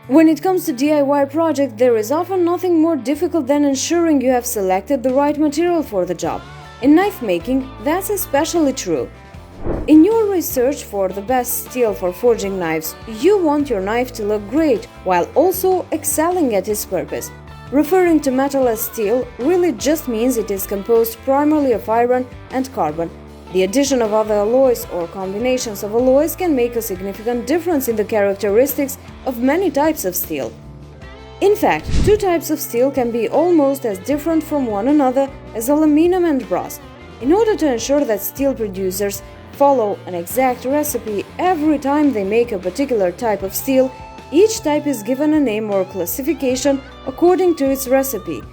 When it comes to DIY project, there is often nothing more difficult than ensuring you have selected the right material for the job. In knife making, that's especially true. In your research for the best steel for forging knives, you want your knife to look great while also excelling at its purpose. Referring to metal as steel really just means it is composed primarily of iron and carbon. The addition of other alloys or combinations of alloys can make a significant difference in the characteristics of many types of steel. In fact, two types of steel can be almost as different from one another as aluminum and brass. In order to ensure that steel producers follow an exact recipe every time they make a particular type of steel, each type is given a name or classification according to its recipe.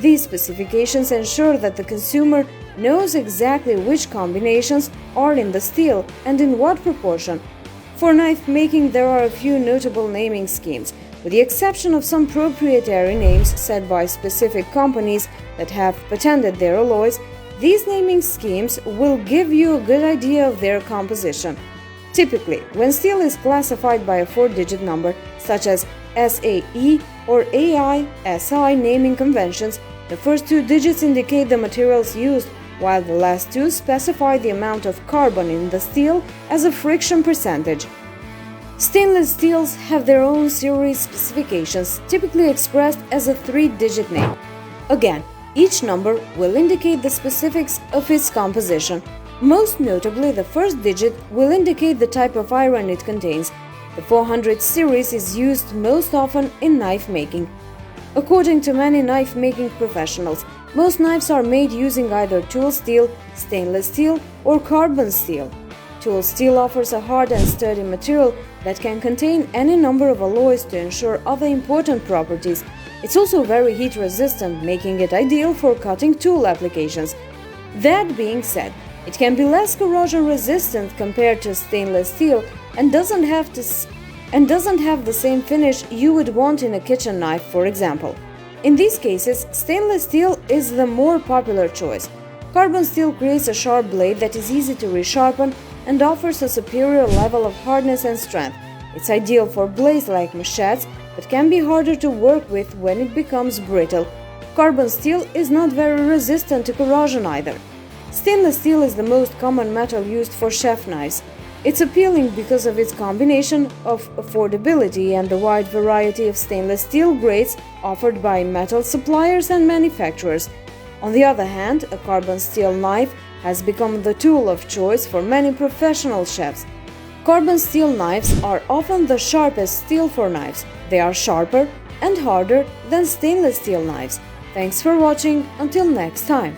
These specifications ensure that the consumer knows exactly which combinations are in the steel and in what proportion. For knife making, there are a few notable naming schemes. With the exception of some proprietary names set by specific companies that have patented their alloys, these naming schemes will give you a good idea of their composition. Typically, when steel is classified by a 4-digit number, such as SAE or AI/SI naming conventions, the first 2 digits indicate the materials used, while the last 2 specify the amount of carbon in the steel as a friction percentage. Stainless steels have their own series specifications, typically expressed as a 3-digit name. Again, each number will indicate the specifics of its composition. Most notably, the first digit will indicate the type of iron it contains. The 400 series is used most often in knife making. According to many knife-making professionals, most knives are made using either tool steel, stainless steel, or carbon steel. Tool steel offers a hard and sturdy material that can contain any number of alloys to ensure other important properties. It's also very heat-resistant, making it ideal for cutting tool applications. That being said, it can be less corrosion-resistant compared to stainless steel and doesn't have the same finish you would want in a kitchen knife, for example. In these cases, stainless steel is the more popular choice. Carbon steel creates a sharp blade that is easy to resharpen and offers a superior level of hardness and strength. It's ideal for blades like machetes, but can be harder to work with when it becomes brittle. Carbon steel is not very resistant to corrosion either. Stainless steel is the most common metal used for chef knives. It's appealing because of its combination of affordability and the wide variety of stainless steel grades offered by metal suppliers and manufacturers. On the other hand, a carbon steel knife has become the tool of choice for many professional chefs. Carbon steel knives are often the sharpest steel for knives. They are sharper and harder than stainless steel knives. Thanks for watching. Until next time.